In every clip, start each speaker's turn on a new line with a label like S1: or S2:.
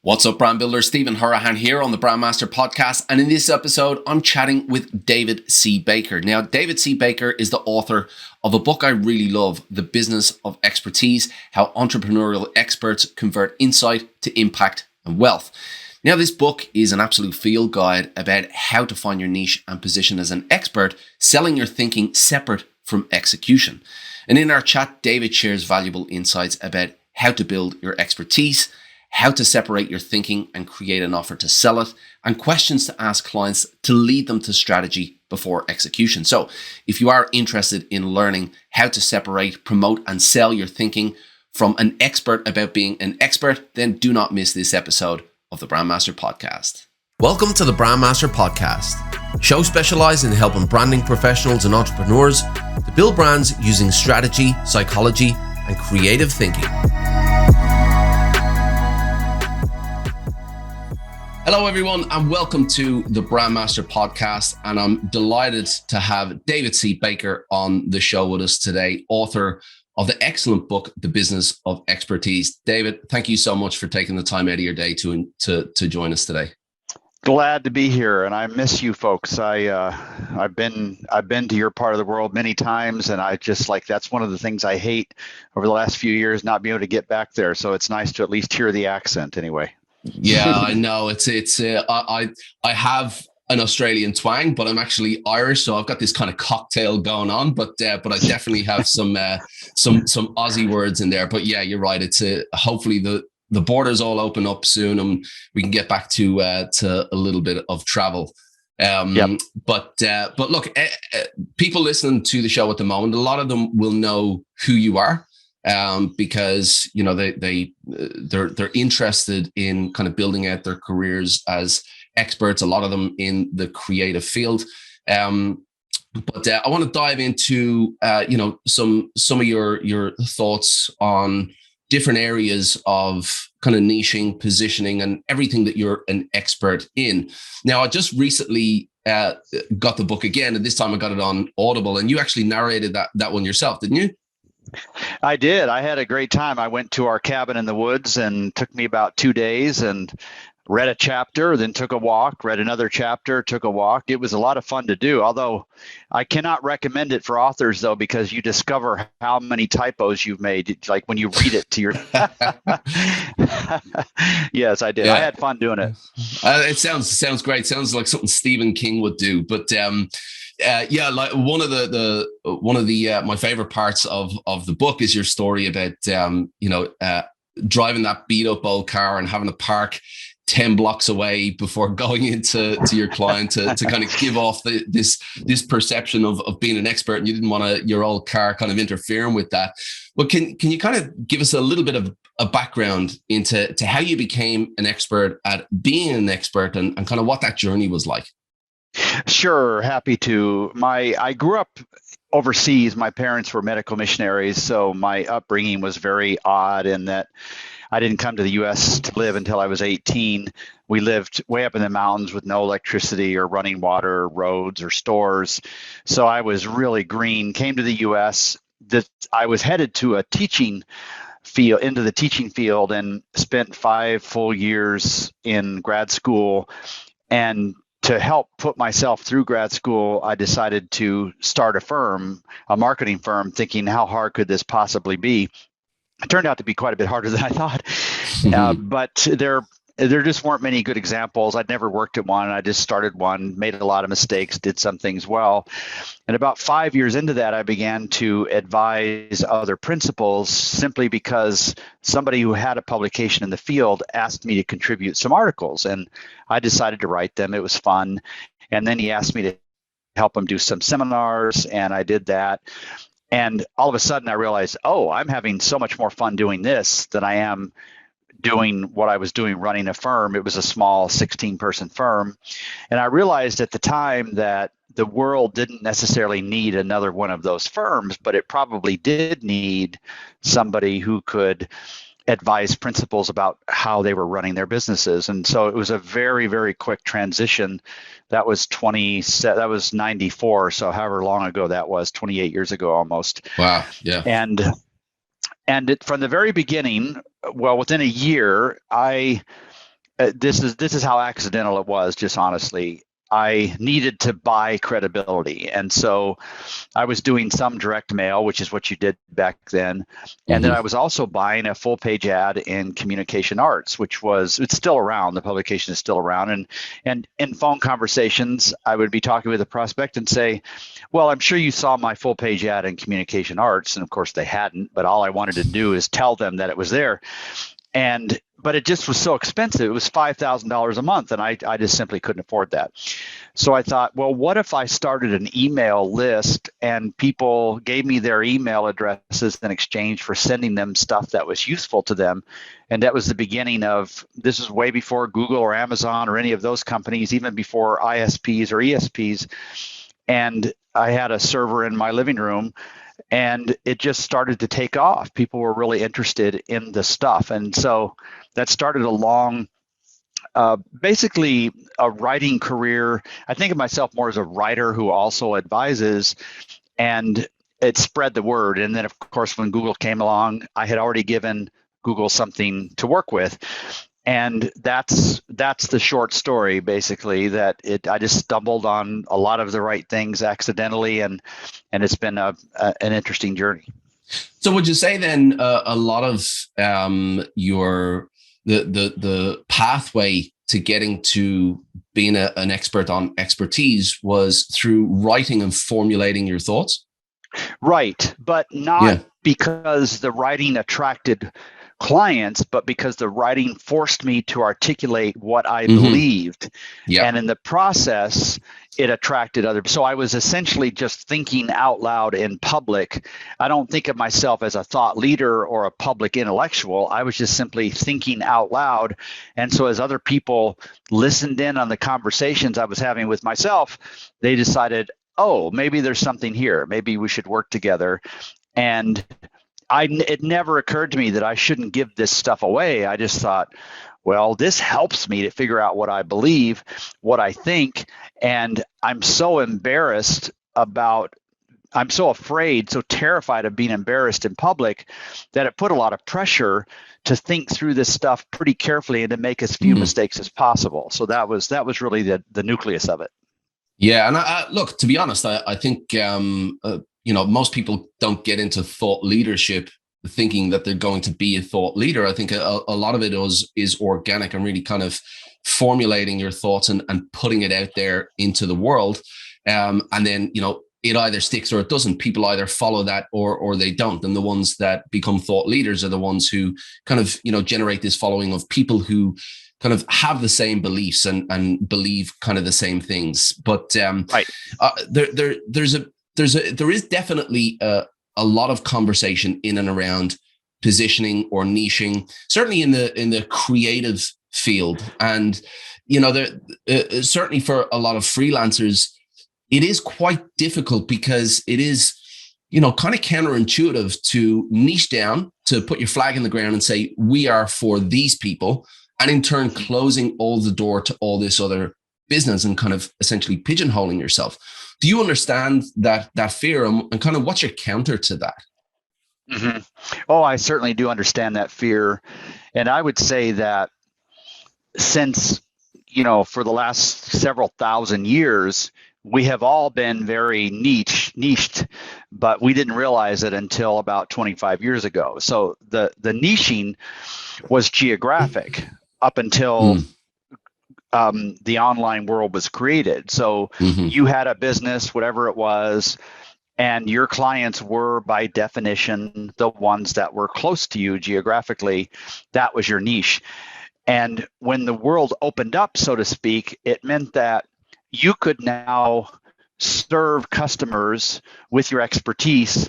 S1: What's up, brand builder? Stephen Hurahan here on the Brand Master podcast. And in this episode, I'm chatting with David C. Baker. Now, David C. Baker is the author of a book I really love, The Business of Expertise: How Entrepreneurial Experts Convert Insight to Impact and Wealth. Now, this book is an absolute field guide about how to find your niche and position as an expert, selling your thinking separate from execution. And in our chat, David shares valuable insights about how to build your expertise, how to separate your thinking and create an offer to sell it, and questions to ask clients to lead them to strategy before execution. So if you are interested in learning how to separate, promote, and sell your thinking from an expert about being an expert, then do not miss this episode of the Brand Master Podcast. Welcome to the Brand Master Podcast, a show specialized in helping branding professionals and entrepreneurs to build brands using strategy, psychology, and creative thinking. Hello, everyone, and welcome to the Brand Master Podcast. And I'm delighted to have David C. Baker on the show with us today, author of the excellent book, The Business of Expertise. David, thank you so much for taking the time out of your day to join us today.
S2: Glad to be here, and I miss you folks. I've been to your part of the world many times, and I just that's one of the things I hate over the last few years, not being able to get back there. So it's nice to at least hear the accent anyway.
S1: Yeah, I know. I have an Australian twang, but I'm actually Irish, so I've got this kind of cocktail going on. But I definitely have some Aussie words in there. But yeah, you're right. It's hopefully the borders all open up soon, and we can get back to a little bit of travel. Yep. But look, people listening to the show at the moment, a lot of them will know who you are. Because they're interested in kind of building out their careers as experts, a lot of them in the creative field. But I want to dive into some of your thoughts on different areas of kind of niching, positioning, and everything that you're an expert in. Now, I just recently got the book again, and this time I got it on Audible, and you actually narrated that one yourself, didn't you?
S2: I did. I had a great time. I went to our cabin in the woods, and took me about 2 days, and read a chapter, then took a walk, read another chapter, took a walk. It was a lot of fun to do, although I cannot recommend it for authors, though, because you discover how many typos you've made, it's like when you read it to your... Yes, I did. Yeah. I had fun doing it.
S1: It sounds great. Sounds like something Stephen King would do. But like one of the my favorite parts of the book is your story about driving that beat up old car and having to park 10 blocks away before going into your client to kind of give off this perception of being an expert, and you didn't want your old car kind of interfering with that. But can you kind of give us a little bit of a background into how you became an expert at being an expert, and kind of what that journey was like?
S2: Sure, happy to. I grew up overseas. My parents were medical missionaries, so my upbringing was very odd in that I didn't come to the U.S. to live until I was 18. We lived way up in the mountains with no electricity or running water, roads or stores. So I was really green. Came to the U.S. I was headed to a teaching field, into the teaching field, and spent 5 full years in grad school. And to help put myself through grad school, I decided to start a marketing firm, thinking, how hard could this possibly be? It turned out to be quite a bit harder than I thought. But there just weren't many good examples. I'd never worked at one. I just started one, made a lot of mistakes, did some things well. And about 5 years into that, I began to advise other principals, simply because somebody who had a publication in the field asked me to contribute some articles, and I decided to write them. It was fun. And then he asked me to help him do some seminars, and I did that. And all of a sudden I realized, I'm having so much more fun doing this than I am doing what I was doing running a firm. It was a small 16-person firm. And I realized at the time that the world didn't necessarily need another one of those firms, but it probably did need somebody who could advise principals about how they were running their businesses. And so it was a very, very quick transition. That was 94. So however long ago that was, 28 years ago almost.
S1: Wow. Yeah.
S2: And from the very beginning, well, within a year, I this is how accidental it was, just honestly. I needed to buy credibility. And so I was doing some direct mail, which is what you did back then. And then
S1: Hmm.
S2: I was also buying a full page ad in Communication Arts, it's still around. The publication is still around. And in phone conversations, I would be talking with a prospect and say, well, I'm sure you saw my full page ad in Communication Arts. And of course they hadn't, but all I wanted to do is tell them that it was there. But it just was so expensive. It was $5,000 a month, and I just simply couldn't afford that. So I thought, well, what if I started an email list and people gave me their email addresses in exchange for sending them stuff that was useful to them? And that was the beginning of, this is way before Google or Amazon or any of those companies, even before ISPs or ESPs. And I had a server in my living room, and it just started to take off. People were really interested in the stuff. And so that started a long, basically a writing career. I think of myself more as a writer who also advises, and it spread the word. And then, of course, when Google came along, I had already given Google something to work with. And that's the short story, basically, that I just stumbled on a lot of the right things accidentally, and it's been an interesting journey.
S1: So would you say then a lot of your the pathway to getting to being an expert on expertise was through writing and formulating your thoughts?
S2: Right, but not because the writing attracted clients, but because the writing forced me to articulate what I believed. And in the process, it attracted others. So I was essentially just thinking out loud in public. I don't think of myself as a thought leader or a public intellectual. I was just simply thinking out loud. And so as other people listened in on the conversations I was having with myself, they decided, oh, maybe there's something here. Maybe we should work together. And it never occurred to me that I shouldn't give this stuff away. I just thought, well, this helps me to figure out what I believe, what I think. And I'm so embarrassed I'm so afraid, so terrified of being embarrassed in public, that it put a lot of pressure to think through this stuff pretty carefully and to make as few mistakes as possible. So that was really the nucleus of it.
S1: Yeah. And look, to be honest, I think, most people don't get into thought leadership thinking that they're going to be a thought leader. I think a lot of it is organic and really kind of formulating your thoughts and putting it out there into the world. And then, it either sticks or it doesn't. People either follow that or they don't. And the ones that become thought leaders are the ones who kind of, generate this following of people who kind of have the same beliefs and believe kind of the same things. But
S2: right.
S1: There is definitely a lot of conversation in and around positioning or niching, certainly in the creative field. And, certainly for a lot of freelancers, it is quite difficult because it is, kind of counterintuitive to niche down, to put your flag in the ground and say, we are for these people, and in turn closing all the door to all this other business and kind of essentially pigeonholing yourself. Do you understand that fear, and kind of what's your counter to that?
S2: Mm-hmm. Oh, I certainly do understand that fear. And I would say that since, for the last several thousand years, we have all been very niched, but we didn't realize it until about 25 years ago. So the niching was geographic up until the online world was created. So you had a business, whatever it was, and your clients were by definition the ones that were close to you geographically. That was your niche. And when the world opened up, so to speak, it meant that you could now serve customers with your expertise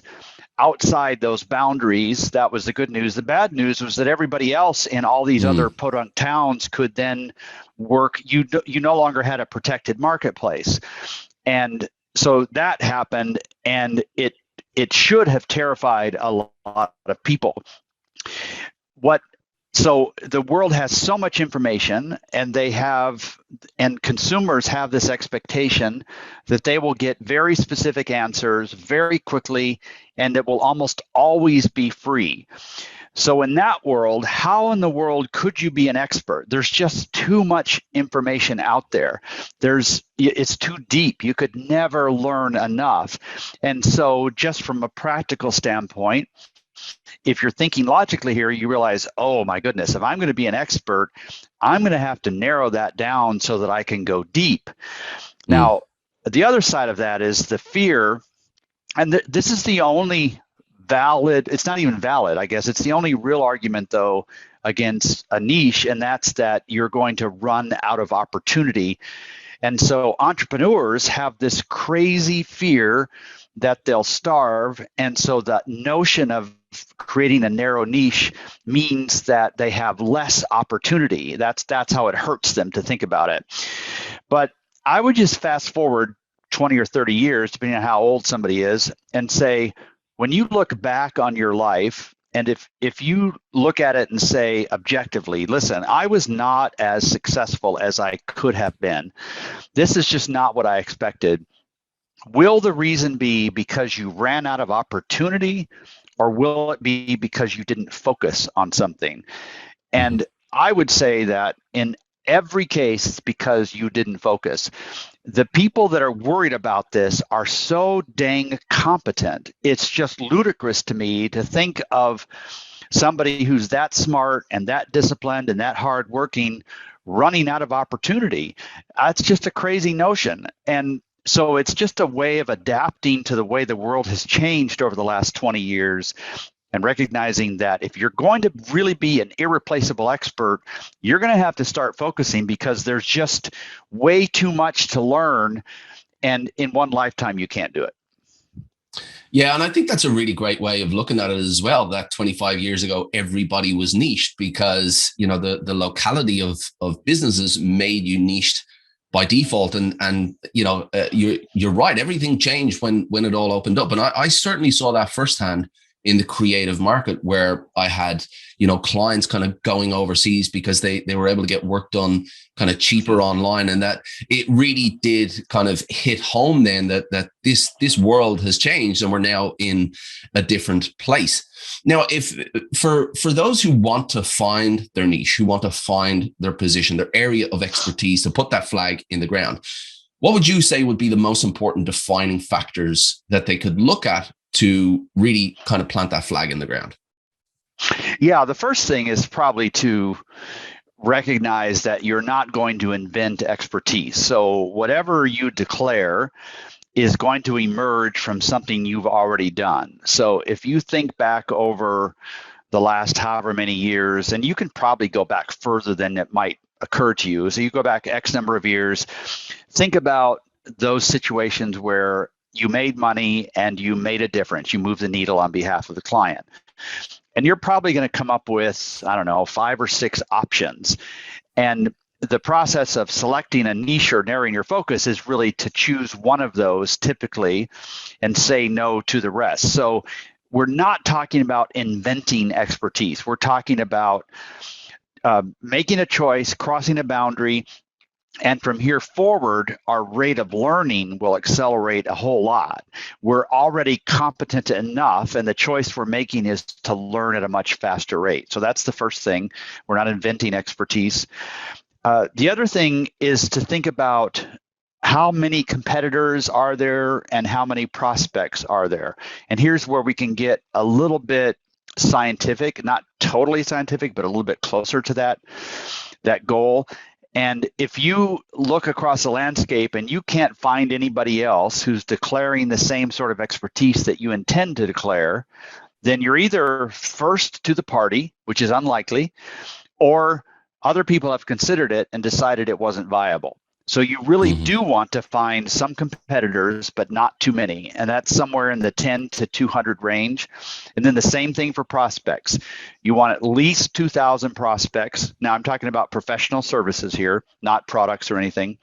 S2: outside those boundaries. That was the good news. The bad news was that everybody else in all these other podunk towns could then work. You no longer had a protected marketplace. And so that happened, and it should have terrified a lot of people. So the world has so much information, and consumers have this expectation that they will get very specific answers very quickly, and it will almost always be free. So in that world, how in the world could you be an expert? There's just too much information out there. It's too deep. You could never learn enough. And so just from a practical standpoint, if you're thinking logically here, you realize, oh my goodness, if I'm going to be an expert, I'm going to have to narrow that down so that I can go deep. Now, the other side of that is the fear, and this is the only valid, it's not even valid, I guess. It's the only real argument, though, against a niche, and that's that you're going to run out of opportunity. And so entrepreneurs have this crazy fear that they'll starve. And so that notion of creating a narrow niche means that they have less opportunity. That's how it hurts them to think about it. But I would just fast forward 20 or 30 years, depending on how old somebody is, and say, when you look back on your life, and if you look at it and say objectively, listen, I was not as successful as I could have been. This is just not what I expected. Will the reason be because you ran out of opportunity, or will it be because you didn't focus on something? And I would say that in every case, it's because you didn't focus. The people that are worried about this are so dang competent. It's just ludicrous to me to think of somebody who's that smart and that disciplined and that hardworking running out of opportunity. That's just a crazy notion. And so it's just a way of adapting to the way the world has changed over the last 20 years, and recognizing that if you're going to really be an irreplaceable expert, you're going to have to start focusing, because there's just way too much to learn. And in one lifetime, you can't do it.
S1: Yeah, and I think that's a really great way of looking at it as well, that 25 years ago, everybody was niched because, the locality of businesses made you niched by default. And you're right. Everything changed when it all opened up. And I certainly saw that firsthand in the creative market, where I had, clients kind of going overseas because they were able to get work done kind of cheaper online. And that it really did kind of hit home then that this world has changed and we're now in a different place. Now, if for those who want to find their niche, who want to find their position, their area of expertise, to put that flag in the ground, what would you say would be the most important defining factors that they could look at to really kind of plant that flag in the ground?
S2: Yeah, the first thing is probably to recognize that you're not going to invent expertise. So whatever you declare is going to emerge from something you've already done. So if you think back over the last however many years, and you can probably go back further than it might occur to you. So you go back X number of years, think about those situations where you made money and you made a difference. You moved the needle on behalf of the client. And you're probably going to come up with, 5 or 6 options. And the process of selecting a niche or narrowing your focus is really to choose one of those typically and say no to the rest. So we're not talking about inventing expertise. We're talking about making a choice, crossing a boundary. And from here forward, our rate of learning will accelerate a whole lot. We're already competent enough, and the choice we're making is to learn at a much faster rate. So that's the first thing. We're not inventing expertise. The other thing is to think about how many competitors are there and how many prospects are there. And here's where we can get a little bit scientific, not totally scientific, but a little bit closer to that goal. And if you look across the landscape and you can't find anybody else who's declaring the same sort of expertise that you intend to declare, then you're either first to the party, which is unlikely, or other people have considered it and decided it wasn't viable. So you really do want to find some competitors, but not too many. And that's somewhere in the 10 to 200 range. And then the same thing for prospects. You want at least 2,000 prospects. Now I'm talking about professional services here, not products or anything.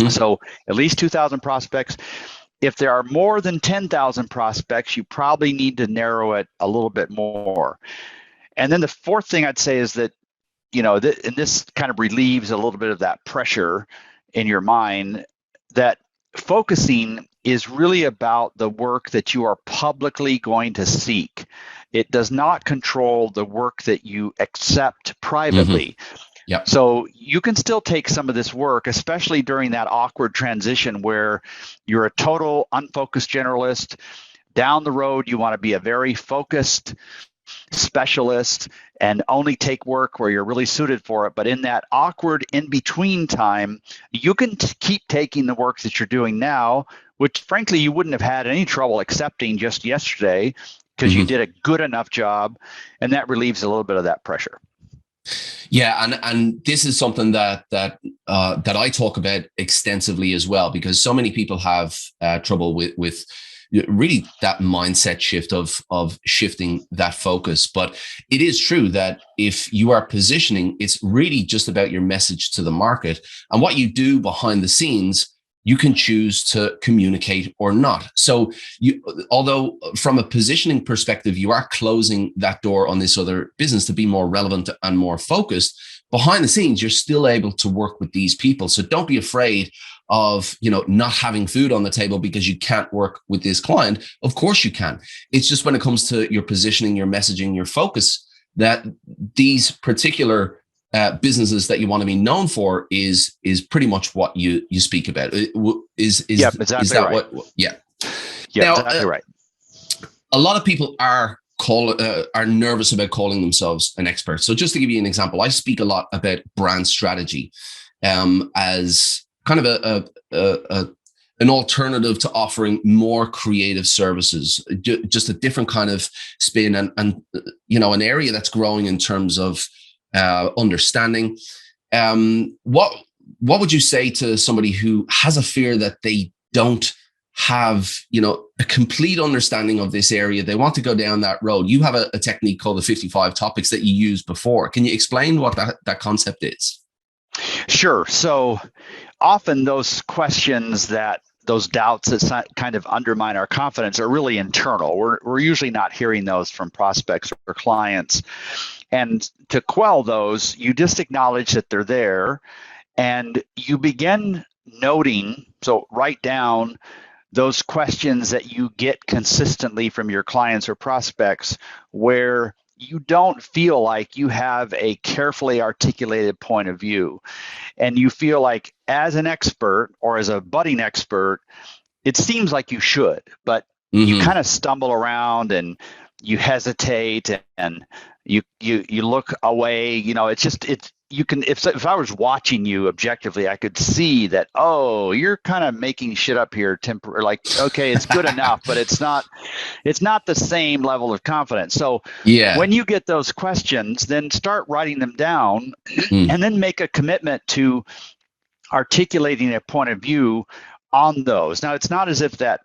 S2: So at least 2,000 prospects. If there are more than 10,000 prospects, you probably need to narrow it a little bit more. And then the fourth thing I'd say is that, and this kind of relieves a little bit of that pressure in your mind, that focusing is really about the work that you are publicly going to seek. it does not control the work that you accept privately.
S1: Yep.
S2: So you can still take some of this work, especially during that awkward transition where you're a total unfocused generalist. Down the road, you want to be a very focused specialist and only take work where you're really suited for it. But in that awkward in-between time, you can keep taking the work that you're doing now, which frankly you wouldn't have had any trouble accepting just yesterday because you did a good enough job, and that relieves a little bit of that pressure.
S1: Yeah, and this is something that I talk about extensively as well, because so many people have trouble with really that mindset shift of shifting that focus. But it is true that if you are positioning, it's really just about your message to the market, and what you do behind the scenes you can choose to communicate or not. So although from a positioning perspective, you are closing that door on this other business to be more relevant and more focused, behind the scenes, you're still able to work with these people. So don't be afraid of, not having food on the table because you can't work with this client. Of course you can. It's just when it comes to your positioning, your messaging, your focus, that these particular businesses that you want to be known for is pretty much what you speak about.
S2: Yep, exactly
S1: is that
S2: right.
S1: Yeah.
S2: Yeah, exactly right.
S1: A lot of people are nervous about calling themselves an expert. So just to give you an example, I speak a lot about brand strategy as kind of an alternative to offering more creative services, just a different kind of spin and an area that's growing in terms of understanding. What would you say to somebody who has a fear that they don't have, a complete understanding of this area? They want to go down that road. You have a technique called the 55 topics that you used before. Can you explain what that concept is?
S2: Sure. So often those questions those doubts that kind of undermine our confidence are really internal. We're usually not hearing those from prospects or clients. And to quell those, you just acknowledge that they're there and you begin noting, so write down those questions that you get consistently from your clients or prospects where you don't feel like you have a carefully articulated point of view. And you feel like as an expert or as a budding expert, it seems like you should, but you kind of stumble around and you hesitate and you look away. If I was watching you objectively, I could see that, oh, you're kind of making shit up here like, okay, it's good enough, but it's not the same level of confidence. So when you get those questions, then start writing them down and then make a commitment to articulating a point of view on those. Now, it's not as if that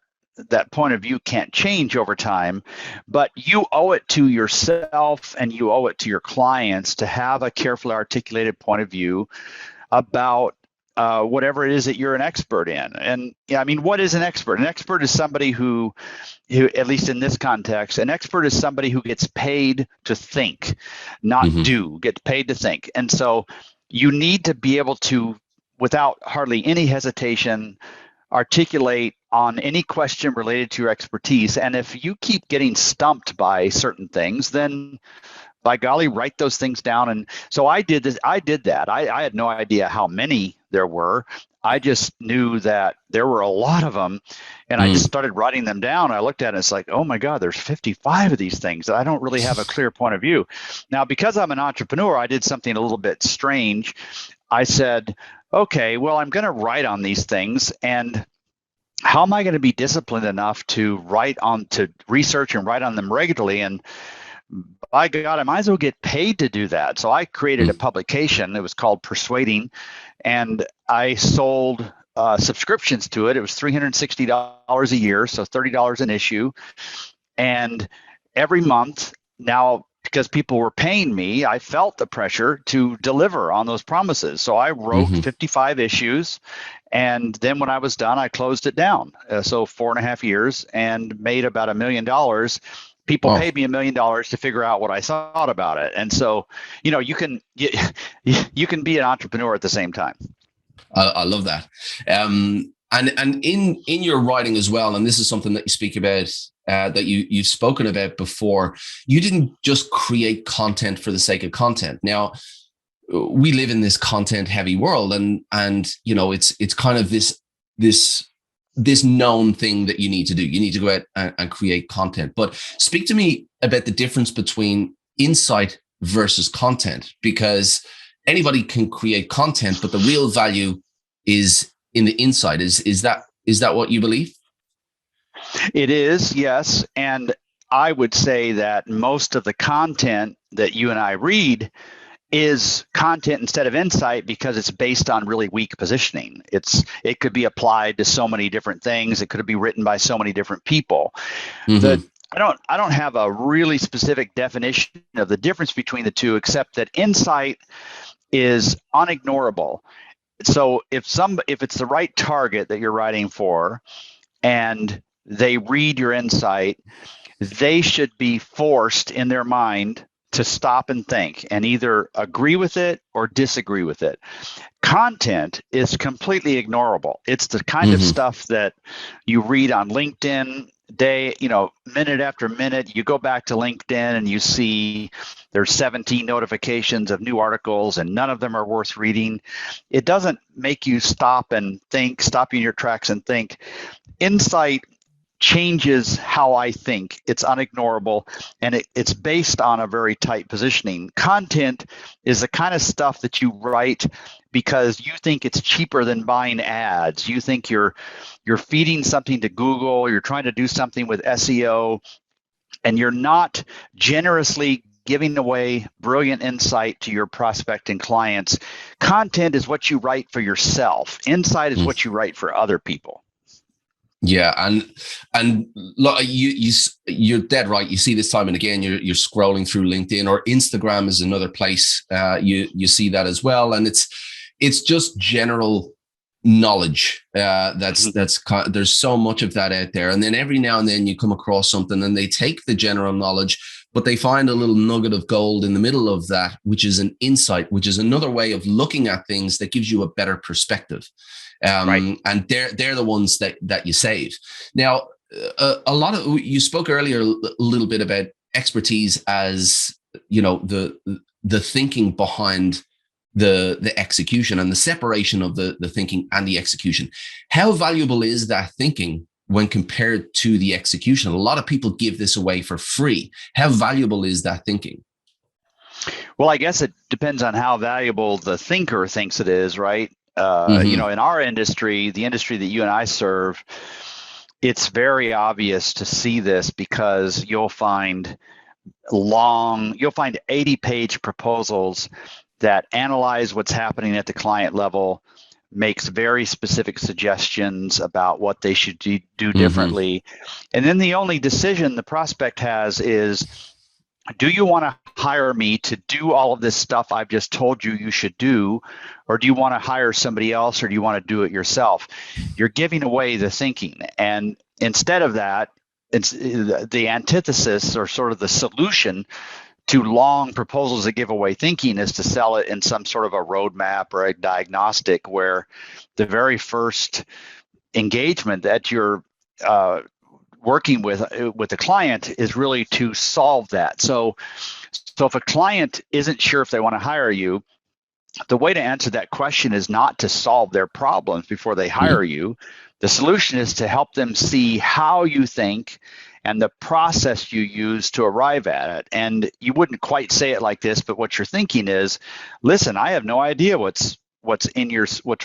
S2: point of view can't change over time, but you owe it to yourself and you owe it to your clients to have a carefully articulated point of view about whatever it is that you're an expert in. And what is an expert? An expert is somebody who, at least in this context, an expert is somebody who gets paid to think, not do, gets paid to think. And so you need to be able to, without hardly any hesitation, articulate on any question related to your expertise. And if you keep getting stumped by certain things, then by golly, write those things down. And so I did this. I did that. I had no idea how many there were. I just knew that there were a lot of them. And I just started writing them down. I looked at it, it's like, oh my God, there's 55 of these things. I don't really have a clear point of view. Now, because I'm an entrepreneur, I did something a little bit strange. I said, okay, well, I'm going to write on these things, and how am I going to be disciplined enough to research and write on them regularly? And by God, I might as well get paid to do that. So I created a publication. It was called Persuading, and I sold subscriptions to it. It was $360 a year, so $30 an issue. And every month now, because people were paying me, I felt the pressure to deliver on those promises. So I wrote 55 issues. And then when I was done, I closed it down. So 4.5 years and made about $1 million. People paid me $1 million to figure out what I thought about it. And so, you can be an entrepreneur at the same time.
S1: I love that. And in your writing as well, and this is something that you speak about that you've spoken about before. You didn't just create content for the sake of content. Now, we live in this content heavy world, and you know, it's kind of this known thing that you need to do. You need to go out and create content. But speak to me about the difference between insight versus content, because anybody can create content, but the real value is in the insight. Is that what you believe?
S2: It is, yes. And I would say that most of the content that you and I read is content instead of insight, because it's based on really weak positioning. It could be applied to so many different things. It could be written by so many different people.
S1: Mm-hmm.
S2: I don't have a really specific definition of the difference between the two, except that insight is unignorable. So if it's the right target that you're writing for and they read your insight, they should be forced in their mind to stop and think and either agree with it or disagree with it. Content is completely ignorable. It's the kind of stuff that you read on LinkedIn minute after minute. You go back to LinkedIn and you see there's 17 notifications of new articles and none of them are worth reading. It doesn't make you stop and think, stop you in your tracks and think. Insight changes how I think. It's unignorable, and it's based on a very tight positioning. Content is the kind of stuff that you write because you think it's cheaper than buying ads. You think you're feeding something to Google, you're trying to do something with SEO, and you're not generously giving away brilliant insight to your prospect and clients. Content is what you write for yourself. Insight is what you write for other people.
S1: Yeah, and look, you're dead right. You see this time and again. You're scrolling through LinkedIn, or Instagram is another place. You see that as well, and it's just general knowledge. There's so much of that out there, and then every now and then you come across something, and they take the general knowledge, but they find a little nugget of gold in the middle of that, which is an insight, which is another way of looking at things that gives you a better perspective.
S2: Right.
S1: And they're the ones that you save. Now, a lot of you spoke earlier a little bit about expertise as, you know, the thinking behind the execution and the separation of the thinking and the execution. How valuable is that thinking when compared to the execution? A lot of people give this away for free. How valuable is that thinking?
S2: Well, I guess it depends on how valuable the thinker thinks it is, right? You know, in our industry, the industry that you and I serve, it's very obvious to see this because you'll find 80-page proposals that analyze what's happening at the client level, makes very specific suggestions about what they should do differently. And then the only decision the prospect has is, do you want to hire me to do all of this stuff I've just told you should do, or do you want to hire somebody else, or do you want to do it yourself? You're giving away the thinking. And instead of that, it's the antithesis, or sort of the solution to long proposals that give away thinking, is to sell it in some sort of a roadmap or a diagnostic, where the very first engagement that you're working with the client is really to solve that. So if a client isn't sure if they want to hire you, the way to answer that question is not to solve their problems before they hire you. The solution is to help them see how you think and the process you use to arrive at it. And you wouldn't quite say it like this, but what you're thinking is, listen, I have no idea what's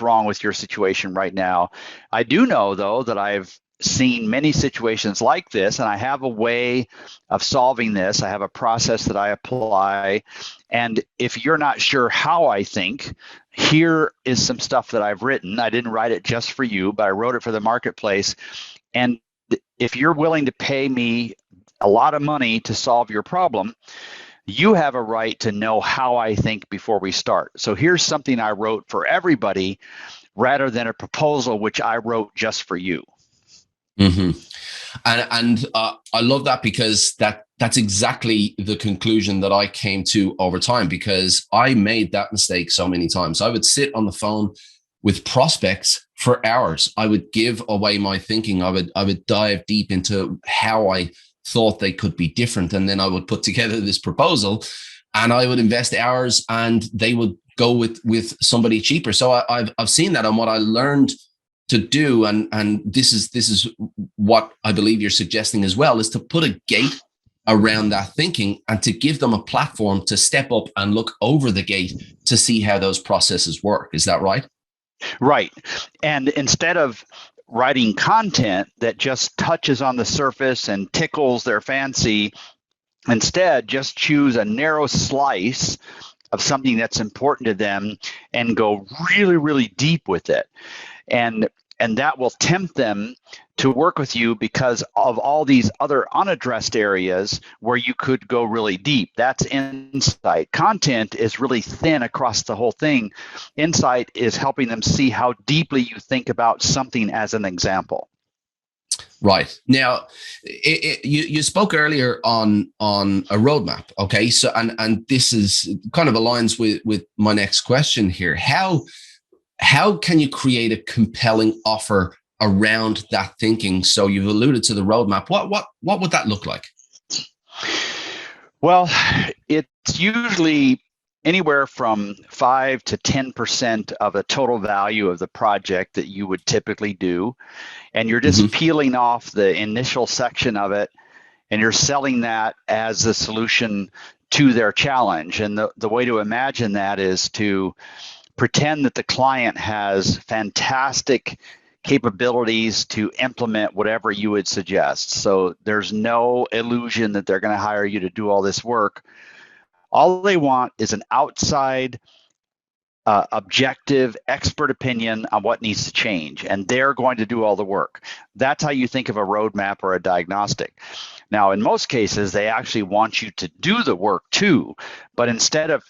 S2: wrong with your situation right now. I do know, though, that I've seen many situations like this, and I have a way of solving this. I have a process that I apply. And if you're not sure how I think, here is some stuff that I've written. I didn't write it just for you, but I wrote it for the marketplace. And if you're willing to pay me a lot of money to solve your problem, you have a right to know how I think before we start. So here's something I wrote for everybody rather than a proposal which I wrote just for you.
S1: And I love that, because that's exactly the conclusion that I came to over time, because I made that mistake so many times. I would sit on the phone with prospects for hours. I would give away my thinking. I would dive deep into how I thought they could be different. And then I would put together this proposal and I would invest hours and they would go with somebody cheaper. So I've seen that. And what I learned to do, and this is what I believe you're suggesting as well, is to put a gate around that thinking and to give them a platform to step up and look over the gate to see how those processes work. Is that right?
S2: Right. And instead of writing content that just touches on the surface and tickles their fancy, instead just choose a narrow slice of something that's important to them and go really, really deep with it. And that will tempt them to work with you because of all these other unaddressed areas where you could go really deep. That's insight. Content is really thin across the whole thing. Insight is helping them see how deeply you think about something as an example.
S1: Right. Now, you spoke earlier on a roadmap. Okay. So, and this is kind of aligns with my next question here. How can you create a compelling offer around that thinking? So you've alluded to the roadmap. What would that look like?
S2: Well, it's usually anywhere from 5 to 10% of the total value of the project that you would typically do. And you're just peeling off the initial section of it, and you're selling that as the solution to their challenge. And the way to imagine that is to pretend that the client has fantastic capabilities to implement whatever you would suggest. So there's no illusion that they're going to hire you to do all this work. All they want is an outside, objective, expert opinion on what needs to change, and they're going to do all the work. That's how you think of a roadmap or a diagnostic. Now, in most cases, they actually want you to do the work too, but instead of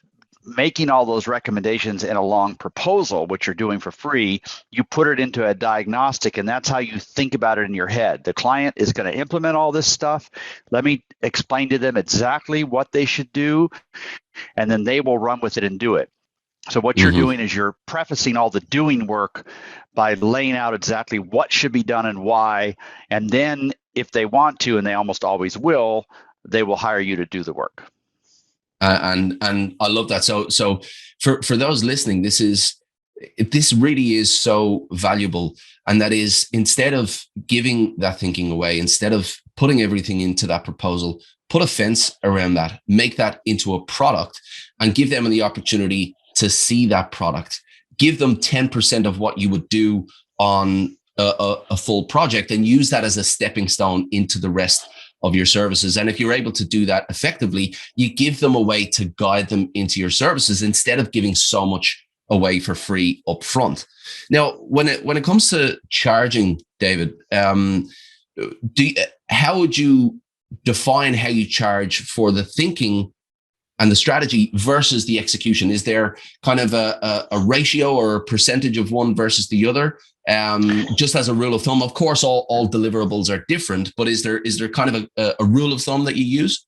S2: making all those recommendations in a long proposal, which you're doing for free, you put it into a diagnostic, and that's how you think about it in your head. The client is going to implement all this stuff. Let me explain to them exactly what they should do, and then they will run with it and do it. So what you're doing is you're prefacing all the doing work by laying out exactly what should be done and why, and then if they want to, and they almost always will, they will hire you to do the work.
S1: And I love that. So for those listening, this really is so valuable. And that is, instead of giving that thinking away, instead of putting everything into that proposal, put a fence around that, make that into a product, and give them the opportunity to see that product. Give them 10% of what you would do on a full project, and use that as a stepping stone into the rest of your services. And if you're able to do that effectively, you give them a way to guide them into your services instead of giving so much away for free up front. Now, when it comes to charging, David, how would you define how you charge for the thinking and the strategy versus the execution? Is there kind of a ratio or a percentage of one versus the other? Just as a rule of thumb, of course, all deliverables are different, but is there kind of a rule of thumb that you use?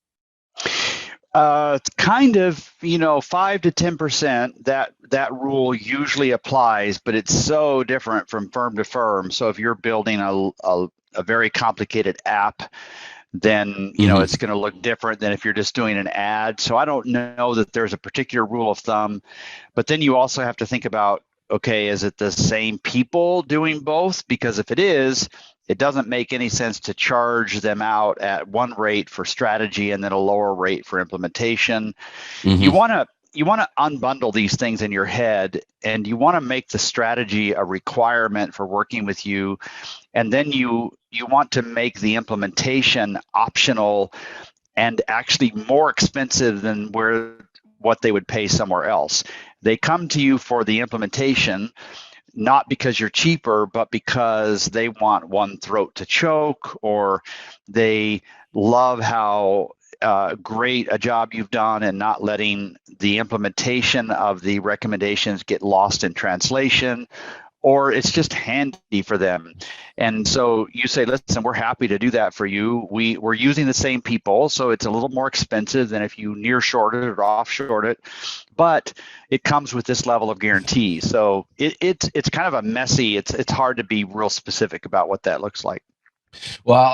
S2: It's kind of, 5 to 10%, that rule usually applies, but it's so different from firm to firm. So if you're building a very complicated app, then it's going to look different than if you're just doing an ad. So I don't know that there's a particular rule of thumb, but then you also have to think about, okay, is it the same people doing both? Because if it is, it doesn't make any sense to charge them out at one rate for strategy and then a lower rate for implementation. You want to unbundle these things in your head, and you want to make the strategy a requirement for working with you, and then you want to make the implementation optional and actually more expensive than what they would pay somewhere else. They come to you for the implementation, not because you're cheaper, but because they want one throat to choke, or they love how great a job you've done and not letting the implementation of the recommendations get lost in translation, or it's just handy for them. And so you say, listen, we're happy to do that for you. We're using the same people, so it's a little more expensive than if you near short it or offshore it, but it comes with this level of guarantee. So it's kind of a messy, it's hard to be real specific about what that looks like.
S1: Well,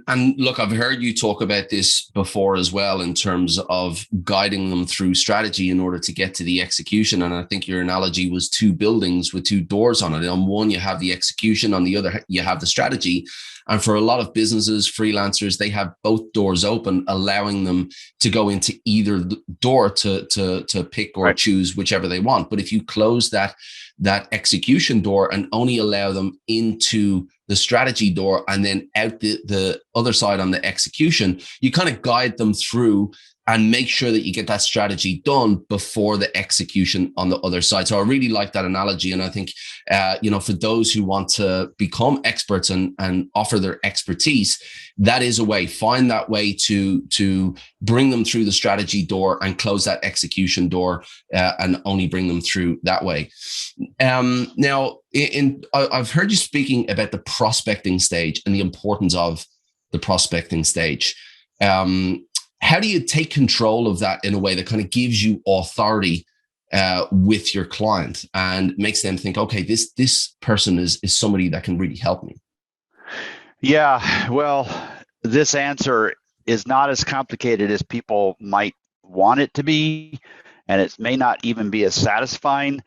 S1: and look, I've heard you talk about this before as well in terms of guiding them through strategy in order to get to the execution. And I think your analogy was two buildings with two doors on it. On one, you have the execution, on the other, you have the strategy. And for a lot of businesses, freelancers, they have both doors open, allowing them to go into either door to pick or choose whichever they want. But if you close that execution door and only allow them into the strategy door and then out the other side on the execution, you kind of guide them through and make sure that you get that strategy done before the execution on the other side. So I really like that analogy. And I think, for those who want to become experts and offer their expertise, that is a way. Find that way to bring them through the strategy door and close that execution door, and only bring them through that way. Now, I've heard you speaking about the prospecting stage and the importance of the prospecting stage. How do you take control of that in a way that kind of gives you authority with your client and makes them think, okay, this person is somebody that can really help me?
S2: Yeah, well, this answer is not as complicated as people might want it to be, and it may not even be as satisfying.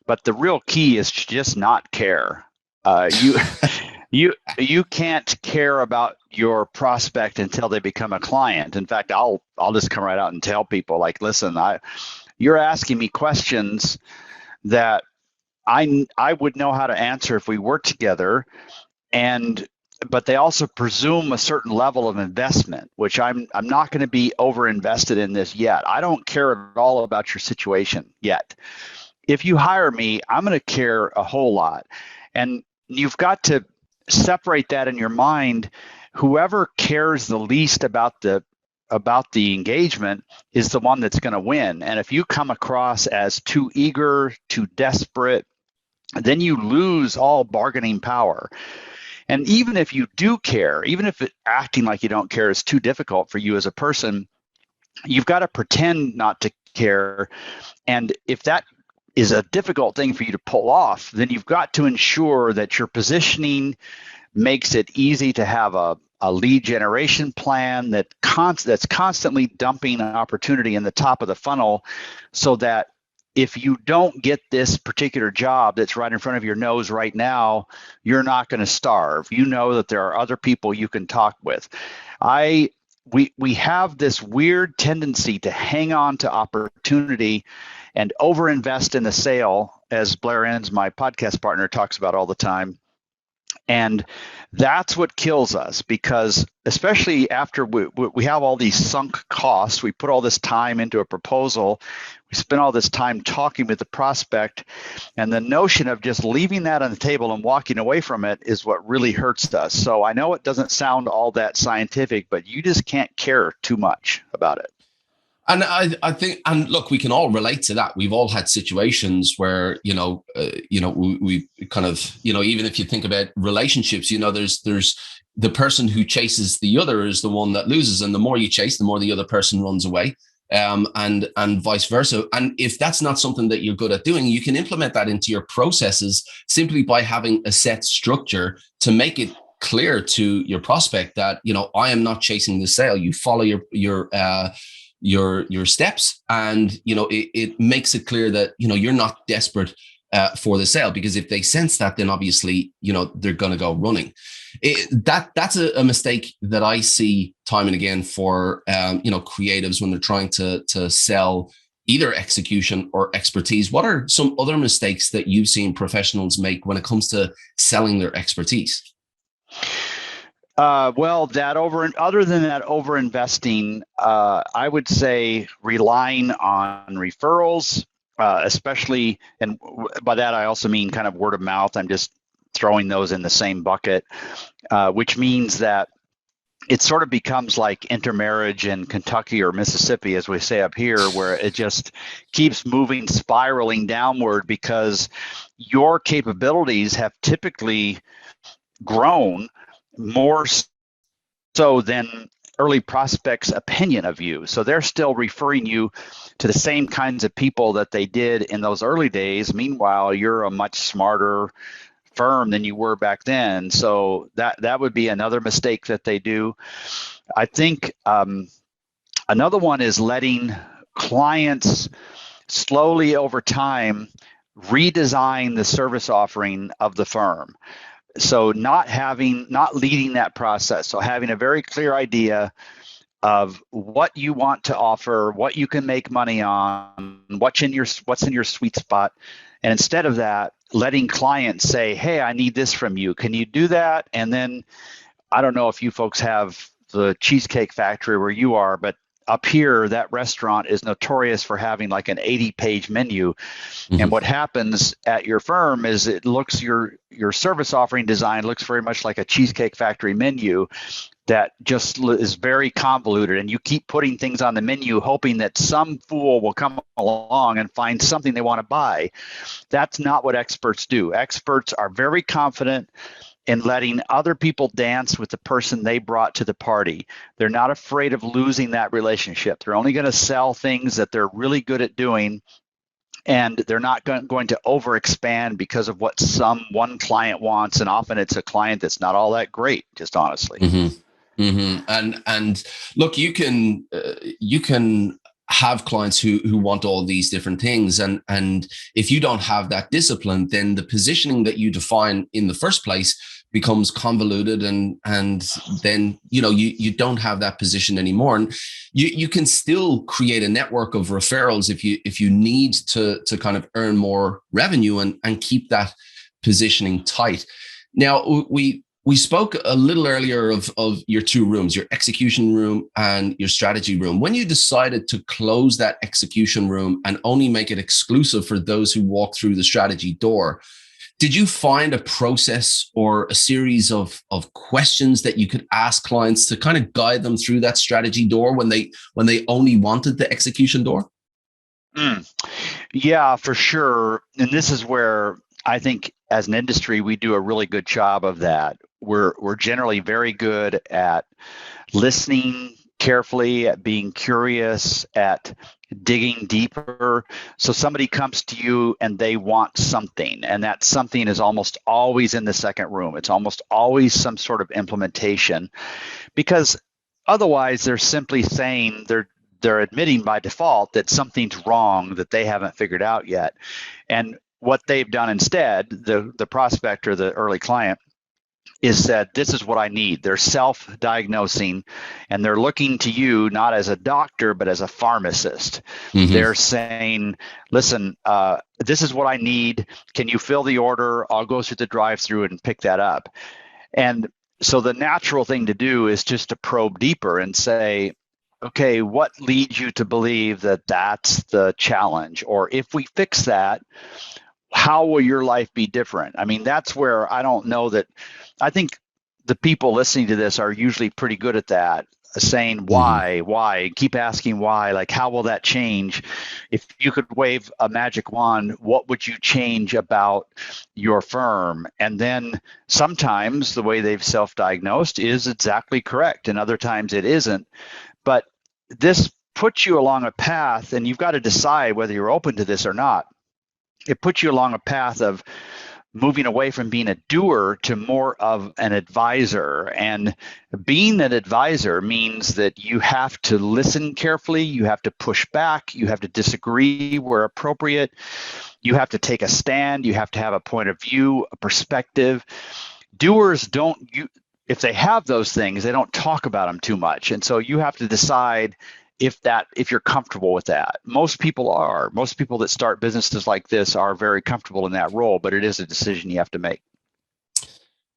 S2: But the real key is to just not care. You can't care about your prospect until they become a client. In fact, I'll just come right out and tell people, like, listen, you're asking me questions that I would know how to answer if we worked together, but they also presume a certain level of investment, which I'm not going to be over invested in this yet. I don't care at all about your situation yet. If you hire me, I'm going to care a whole lot. And you've got to separate that in your mind. Whoever cares the least about the engagement is the one that's going to win. And if you come across as too eager, too desperate, then you lose all bargaining power. And even if you do care, even if acting like you don't care is too difficult for you as a person, you've got to pretend not to care. And if that is a difficult thing for you to pull off, then you've got to ensure that your positioning makes it easy to have a lead generation plan that's constantly dumping an opportunity in the top of the funnel, so that if you don't get this particular job that's right in front of your nose right now, you're not going to starve. You know that there are other people you can talk with. We have this weird tendency to hang on to opportunity and overinvest in the sale, as Blair Enns, my podcast partner, talks about all the time. And that's what kills us, because especially after we have all these sunk costs, we put all this time into a proposal, we spend all this time talking with the prospect, and the notion of just leaving that on the table and walking away from it is what really hurts us. So I know it doesn't sound all that scientific, but you just can't care too much about it.
S1: And I think, and look, we can all relate to that. We've all had situations where, we kind of, even if you think about relationships, there's the person who chases the other is the one that loses. And the more you chase, the more the other person runs away, and vice versa. And if that's not something that you're good at doing, you can implement that into your processes simply by having a set structure to make it clear to your prospect that, I am not chasing the sale. You follow your steps, and it makes it clear that you're not desperate for the sale, because if they sense that, then obviously they're going to go running. That's a mistake that I see time and again for creatives when they're trying to sell either execution or expertise. What are some other mistakes that you've seen professionals make when it comes to selling their expertise?
S2: Well, other than that over-investing, I would say relying on referrals, especially, and by that I also mean kind of word of mouth. I'm just throwing those in the same bucket, which means that it sort of becomes like intermarriage in Kentucky or Mississippi, as we say up here, where it just keeps moving, spiraling downward because your capabilities have typically grown more so than early prospects' opinion of you. So they're still referring you to the same kinds of people that they did in those early days. Meanwhile, you're a much smarter firm than you were back then. So that would be another mistake that they do. I think another one is letting clients slowly over time redesign the service offering of the firm. So not leading that process. So having a very clear idea of what you want to offer, what you can make money on, what's in your sweet spot. And instead of that, letting clients say, hey, I need this from you. Can you do that? And then I don't know if you folks have the Cheesecake Factory where you are, but up here, that restaurant is notorious for having like an 80-page menu.
S1: Mm-hmm.
S2: And what happens at your firm is it looks your service offering design looks very much like a Cheesecake Factory menu that just is very convoluted, and you keep putting things on the menu hoping that some fool will come along and find something they want to buy. That's not what experts do. Experts are very confident in letting other people dance with the person they brought to the party. They're not afraid of losing that relationship. They're only going to sell things that they're really good at doing, and they're not going to overexpand because of what some one client wants, and often it's a client that's not all that great, just honestly.
S1: Mm-hmm. Mm-hmm. And look, you can have clients who want all these different things, and if you don't have that discipline, then the positioning that you define in the first place becomes convoluted, and then you don't have that position anymore. And you can still create a network of referrals if you need to kind of earn more revenue and keep that positioning tight. Now, we spoke a little earlier of your two rooms, your execution room and your strategy room. When you decided to close that execution room and only make it exclusive for those who walk through the strategy door, did you find a process or a series of questions that you could ask clients to kind of guide them through that strategy door when they only wanted the execution door?
S2: Yeah, for sure. And this is where I think as an industry, we do a really good job of that. We're generally very good at listening carefully, at being curious, at digging deeper. So somebody comes to you and they want something, and that something is almost always in the second room. It's almost always some sort of implementation, because otherwise they're simply saying they're admitting by default that something's wrong that they haven't figured out yet. And what they've done instead, the prospect or the early client, is said, this is what I need. They're self-diagnosing, and they're looking to you not as a doctor, but as a pharmacist. Mm-hmm. They're saying, listen, this is what I need. Can you fill the order? I'll go through the drive-through and pick that up. And so the natural thing to do is just to probe deeper and say, okay, what leads you to believe that that's the challenge? Or if we fix that, how will your life be different? I mean, that's where I don't know that. I think the people listening to this are usually pretty good at that, saying why, keep asking why, like how will that change? If you could wave a magic wand, what would you change about your firm? And then sometimes the way they've self-diagnosed is exactly correct, and other times it isn't. But this puts you along a path, and you've got to decide whether you're open to this or not. It puts you along a path of moving away from being a doer to more of an advisor. And being an advisor means that you have to listen carefully, you have to push back, you have to disagree where appropriate, you have to take a stand, you have to have a point of view, a perspective. Doers don't, if they have those things, they don't talk about them too much. And so you have to decide if you're comfortable with that. Most people are. Most people that start businesses like this are very comfortable in that role, but it is a decision you have to make.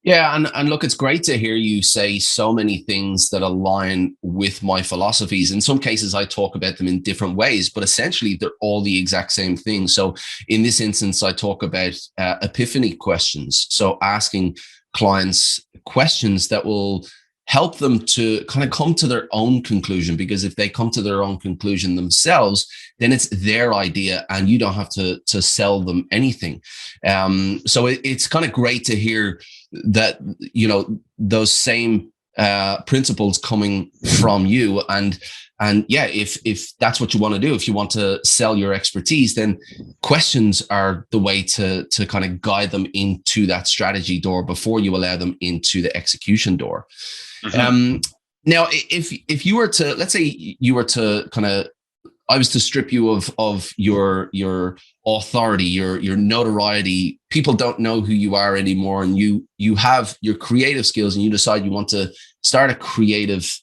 S1: Yeah, and look, it's great to hear you say so many things that align with my philosophies. In some cases, I talk about them in different ways, but essentially they're all the exact same thing. So in this instance, I talk about epiphany questions. So asking clients questions that will help them to kind of come to their own conclusion, because if they come to their own conclusion themselves, then it's their idea and you don't have to sell them anything. So it's kind of great to hear that, those same principles coming from you. And yeah, if that's what you want to do, if you want to sell your expertise, then questions are the way to kind of guide them into that strategy door before you allow them into the execution door. Mm-hmm. Now, if you were to, let's say you were to I was to strip you of your authority, your notoriety, people don't know who you are anymore, and you have your creative skills, and you decide you want to start a creative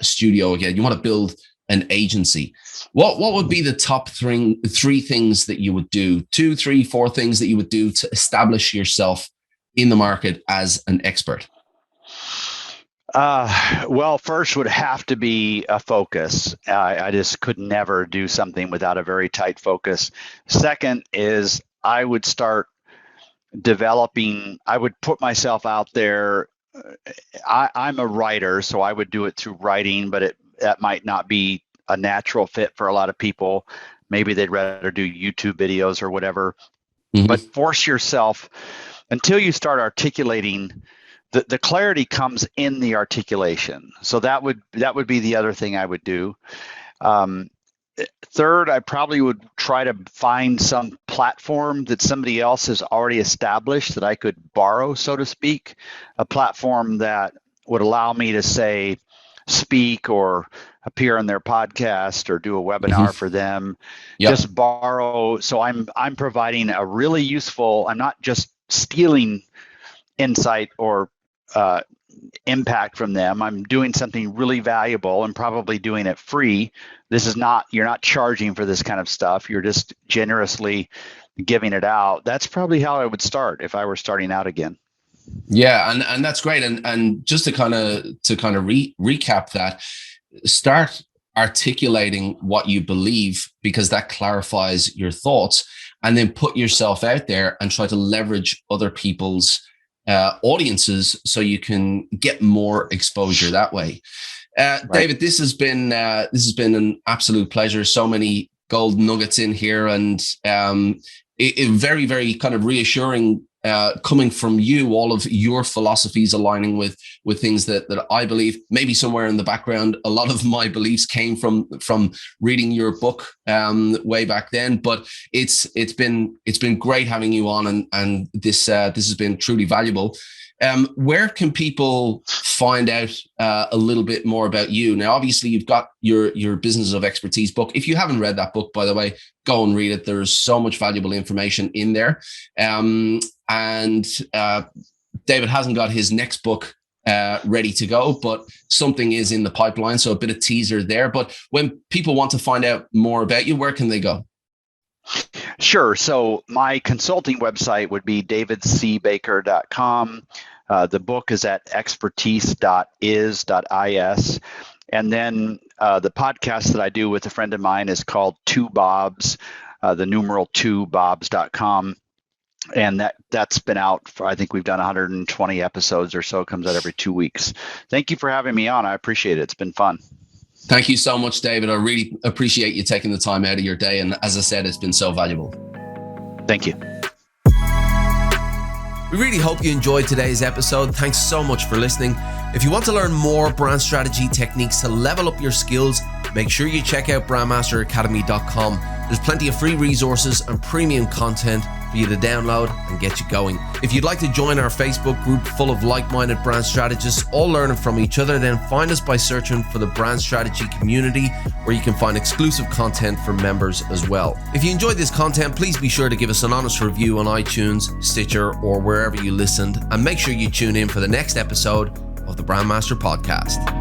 S1: studio again. You want to build an agency. What would be the top three things that you would do? 2, 3, 4 things that you would do to establish yourself in the market as an expert?
S2: Well, first would have to be a focus. I just could never do something without a very tight focus. Second is I would start developing, I would put myself out there. I'm a writer, so I would do it through writing, but that might not be a natural fit for a lot of people. Maybe they'd rather do YouTube videos or whatever. Mm-hmm. But force yourself until you start articulating. The clarity comes in the articulation. So that would be the other thing I would do. Third, I probably would try to find some platform that somebody else has already established that I could borrow, so to speak, a platform that would allow me to say, speak or appear on their podcast or do a webinar mm-hmm. for them. Yep. Just borrow. So I'm providing a really useful, I'm not just stealing insight or impact from them. I'm doing something really valuable and probably doing it free. You're not charging for this kind of stuff. You're just generously giving it out. That's probably how I would start if I were starting out again.
S1: Yeah, and that's great. And just to kind of recap that, start articulating what you believe, because that clarifies your thoughts, and then put yourself out there and try to leverage other people's audiences so you can get more exposure that way. Right. David, this has been an absolute pleasure. So many gold nuggets in here, and it very, very kind of reassuring coming from you, all of your philosophies aligning with things that I believe. Maybe somewhere in the background, a lot of my beliefs came from reading your book way back then. But it's been great having you on, and this has been truly valuable. Where can people find out a little bit more about you? Now, obviously, you've got your Business of Expertise book. If you haven't read that book, by the way, go and read it. There's so much valuable information in there. And David hasn't got his next book ready to go, but something is in the pipeline. So a bit of teaser there. But when people want to find out more about you, where can they go?
S2: Sure. So my consulting website would be davidcbaker.com. The book is at expertise.is. And then the podcast that I do with a friend of mine is called 2 Bobs, the numeral 2bobs.com. And that's been out for, I think we've done 120 episodes or so. It comes out every 2 weeks. Thank you for having me on. I appreciate it. It's been fun.
S1: Thank you so much, David. I really appreciate you taking the time out of your day. And as I said, it's been so valuable.
S2: Thank you.
S1: We really hope you enjoyed today's episode. Thanks so much for listening. If you want to learn more brand strategy techniques to level up your skills, make sure you check out brandmasteracademy.com. There's plenty of free resources and premium content for you to download and get you going. If you'd like to join our Facebook group full of like-minded brand strategists, all learning from each other, then find us by searching for the Brand Strategy Community, where you can find exclusive content for members as well. If you enjoyed this content, please be sure to give us an honest review on iTunes, Stitcher, or wherever you listened, and make sure you tune in for the next episode of the Brandmaster Podcast.